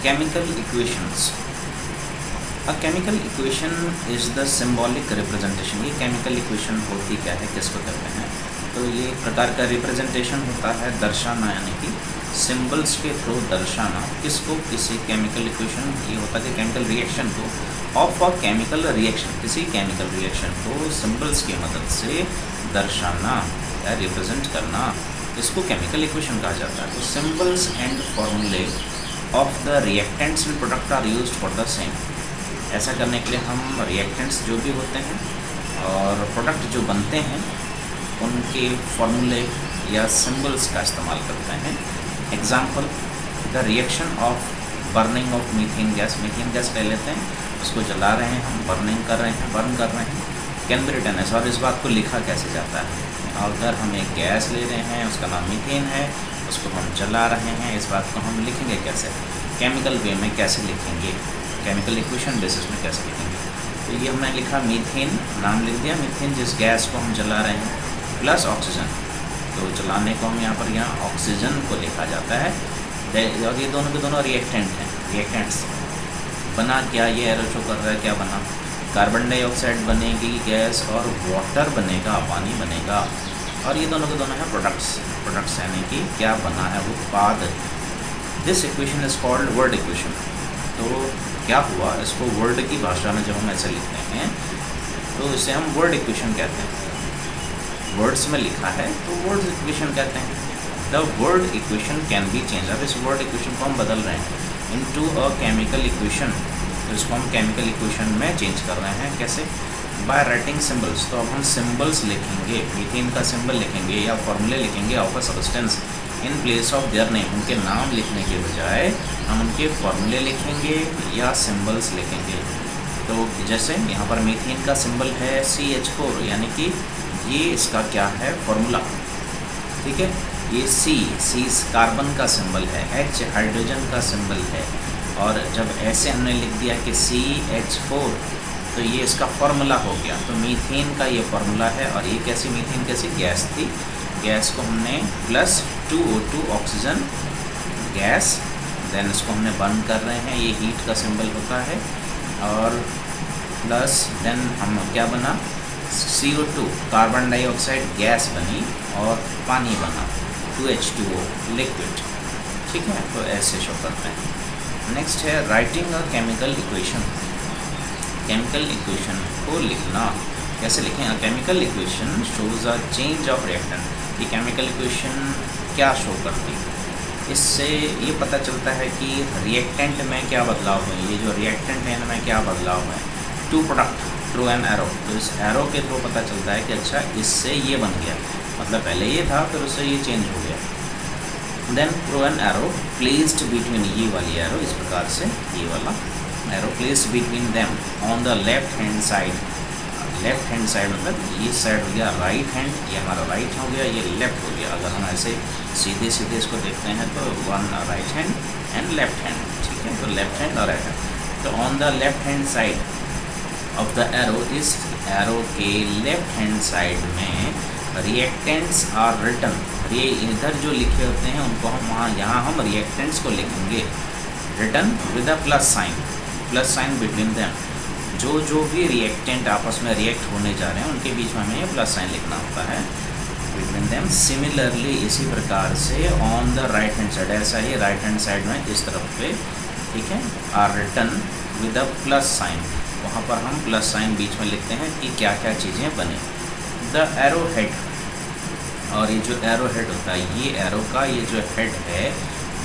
Chemical equations. A chemical equation is the symbolic representation. ये chemical equation होती क्या है, किसको कहते हैं? तो ये एक प्रकार का रिप्रेजेंटेशन होता है, दर्शाना, यानी कि सिम्बल्स के थ्रू दर्शाना किसको, किसी केमिकल इक्वेशन, ये होता है कि केमिकल रिएक्शन को, ऑफ अ केमिकल रिएक्शन, किसी केमिकल रिएक्शन को सिम्बल्स की मदद से दर्शाना या रिप्रेजेंट करना, इसको केमिकल इक्वेशन कहा जाता है। तो symbols and formulae of the reactants and product are used for the same. ऐसा करने के लिए हम रिएक्टेंट्स जो भी होते हैं और प्रोडक्ट जो बनते हैं उनके फॉर्मूले या सिंबल्स का इस्तेमाल करते हैं। Example, the reaction of burning of methane gas. Methane gas ले लेते हैं, उसको जला रहे हैं हम, बर्निंग कर रहे हैं, बर्न कर रहे हैं, कैन बी रिटन एज, और इस बात को लिखा कैसे जाता है। अगर हम एक गैस ले रहे हैं, उसका नाम मीथेन है, उसको हम जला रहे हैं, इस बात को हम लिखेंगे कैसे, केमिकल वे में कैसे लिखेंगे, केमिकल इक्वेशन बेसिस में कैसे लिखेंगे। तो ये हमने लिखा मीथेन, नाम लिख दिया मीथेन, जिस गैस को हम जला रहे हैं, प्लस ऑक्सीजन। तो जलाने को हम यहाँ ऑक्सीजन को लिखा जाता है, और ये दोनों के दोनों रिएक्टेंट हैं, रिएक्टेंट्स। बना क्या, ये एरो शो कर रहा है, क्या बना, कार्बन डाइऑक्साइड बनेगी गैस और वाटर बनेगा, पानी बनेगा, और ये दोनों के दोनों हैं प्रोडक्ट्स यानी कि क्या बना है, उत्पाद। This equation is called word equation. तो क्या हुआ, इसको वर्ड की भाषा में जब हम ऐसे लिखते हैं तो इसे हम वर्ड इक्वेशन कहते हैं। वर्ड्स में लिखा है तो वर्ड इक्वेशन कहते हैं। The word equation can be change. अब इस वर्ड इक्वेशन को हम बदल रहे हैं इनटू अ केमिकल इक्वेशन। तो इसको हम केमिकल इक्वेशन में चेंज कर रहे हैं, कैसे, बाय राइटिंग सिम्बल्स। तो अब हम सिम्बल्स लिखेंगे, मीथेन का सिंबल लिखेंगे या फॉर्मूले लिखेंगे of a substance in place of their name. उनके नाम लिखने के बजाय हम उनके फॉर्मूले लिखेंगे या सिम्बल्स लिखेंगे। तो जैसे यहाँ पर मीथेन का सिंबल है CH4, यानी कि ये इसका क्या है, फॉर्मूला, ठीक है। ये C कार्बन का सिंबल है, H हाइड्रोजन का सिंबल है, और जब ऐसे हमने लिख दिया कि CH4 तो ये इसका फॉर्मूला हो गया। तो मीथेन का ये फॉर्मूला है, और ये कैसी मीथेन, कैसी गैस थी, गैस को हमने plus 2O2 oxygen gas, then इसको हमने बर्न कर रहे हैं, ये हीट का सिंबल होता है, और प्लस देन हम क्या बना, CO2 कार्बन डाइऑक्साइड गैस बनी और पानी बना, 2H2O लिक्विड, ठीक है। तो ऐसे शो करते हैं। नेक्स्ट है writing a chemical equation. Chemical equation को लिखना, कैसे लिखें, a chemical equation shows a change of reactant. ये केमिकल इक्वेशन क्या शो करती है, इससे ये पता चलता है कि रिएक्टेंट में क्या बदलाव हुए, ये जो रिएक्टेंट है इनमें क्या बदलाव है। To product through an arrow. तो इस एरो के थ्रू पता चलता है कि अच्छा इससे ये बन गया, मतलब पहले ये था फिर उससे ये चेंज हो गया। Then through an arrow placed between, ये वाली एरो इस प्रकार से, ये वाला arrow placed between them on the left hand side. Left hand side मतलब ये साइड हो गया राइट हैंड, ये हमारा राइट हो गया, ये लेफ्ट हो गया। अगर हम ऐसे सीधे सीधे इसको देखते हैं तो one right hand and left hand, ठीक है। तो लेफ्ट हैंड और राइट हैंड। तो on the left hand side of the arrow, इस एरो के लेफ्ट हैंड साइड में रिएक्टेंट्स आर रिटन। ये इधर जो लिखे होते हैं उनको हम वहाँ यहाँ हम रिएक्टेंट्स को लिखेंगे written with a plus sign between them. जो भी रिएक्टेंट आपस में रिएक्ट होने जा रहे हैं उनके बीच में हमें ये प्लस साइन लिखना होता है, बिटवीन देम। सिमिलरली इसी प्रकार से on the right hand side, ऐसा ही राइट हैंड साइड में इस तरफ पे, ठीक है, are written with a plus sign. वहाँ पर हम प्लस साइन बीच में लिखते हैं कि क्या क्या चीज़ें बनी। द एरो हेड, और ये जो एरो हेड होता है, ये एरो का ये जो हेड है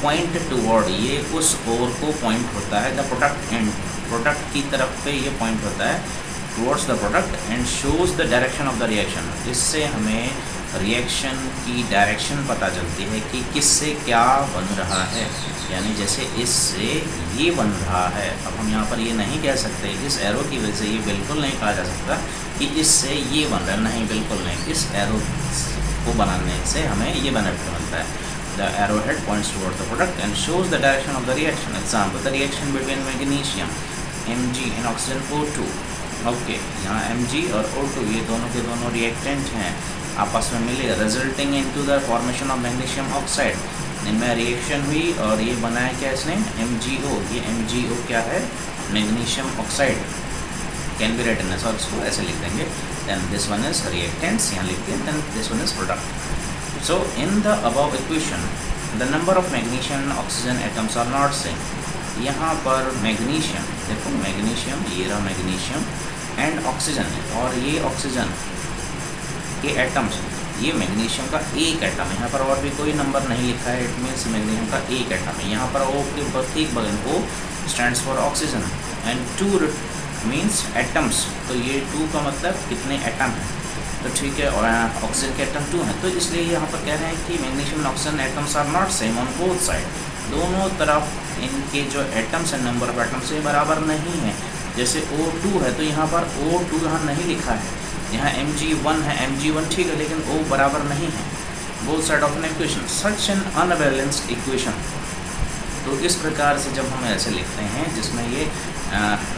पॉइंट टूवर्ड, ये उस ओर को पॉइंट होता है, द प्रोडक्ट एंड, प्रोडक्ट की तरफ पे ये पॉइंट होता है towards the product and shows the direction of the reaction. इससे हमें रिएक्शन की डायरेक्शन पता चलती है कि किससे क्या बन रहा है, यानी जैसे इससे ये बन रहा है। अब हम यहाँ पर ये नहीं कह सकते इस एरो की वजह से, ये बिल्कुल नहीं कहा जा सकता कि इससे ये बन रहा है, नहीं, बिल्कुल नहीं। इस एरो को बनाने से हमें ये बेनिफिट मिलता है। The arrowhead points towards the product and shows the direction of the reaction. Example, the reaction between magnesium Mg and oxygen O2. Okay, यहाँ Mg और O2 ये दोनों के दोनों रिएक्टेंट हैं, आपस में मिले, resulting into the formation of magnesium oxide. इनमें रिएक्शन हुई और ये बनाया क्या इसने MgO। ये MgO क्या है, magnesium oxide, can be written as, और इसको ऐसे लिख देंगे। Then this one is reactants, यहाँ लिख दिया। Then this one is product. So in the above equation the number of magnesium oxygen atoms are not same. यहाँ पर मैग्नीशियम, देखो मैग्नीशियम, ये रहा मैग्नीशियम एंड ऑक्सीजन, और ये ऑक्सीजन के एटम्स, ये मैग्नीशियम का एक एटम है, यहाँ पर और भी कोई नंबर नहीं लिखा है, इट मीन्स मैग्नीशियम का एक एटम है। यहाँ पर O के ठीक बगल O stands for oxygen and 2 means atoms, तो ये 2 का मतलब कितने एटम हैं, तो ठीक है, और ऑक्सीजन के एटम 2 हैं, तो इसलिए यहाँ पर कह रहे हैं कि magnesium and oxygen atoms are not same on both side. दोनों तरफ इनके जो एटम्स हैं, नंबर ऑफ एटम्स, ये बराबर नहीं है। जैसे O2 है तो यहाँ पर O2 यहाँ नहीं लिखा है, यहाँ Mg1 है, Mg1 ठीक है, लेकिन O बराबर नहीं है। Both side of an equation, such an unbalanced equation. तो इस प्रकार से जब हम ऐसे लिखते हैं जिसमें ये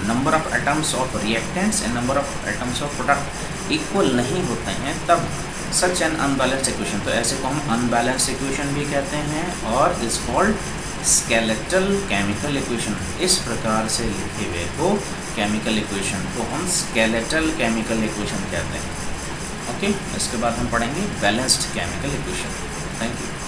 number of atoms of reactants and number of atoms of product equal नहीं होते हैं, तब सच एन अनबैलेंस्ड इक्वेशन, तो ऐसे को हम अनबैलेंस्ड इक्वेशन भी कहते हैं और is called skeletal chemical equation. इस प्रकार से लिखे हुए को केमिकल इक्वेशन को हम स्केलेटल केमिकल इक्वेशन कहते हैं। ओके, इसके बाद हम पढ़ेंगे balanced chemical equation. Thank you.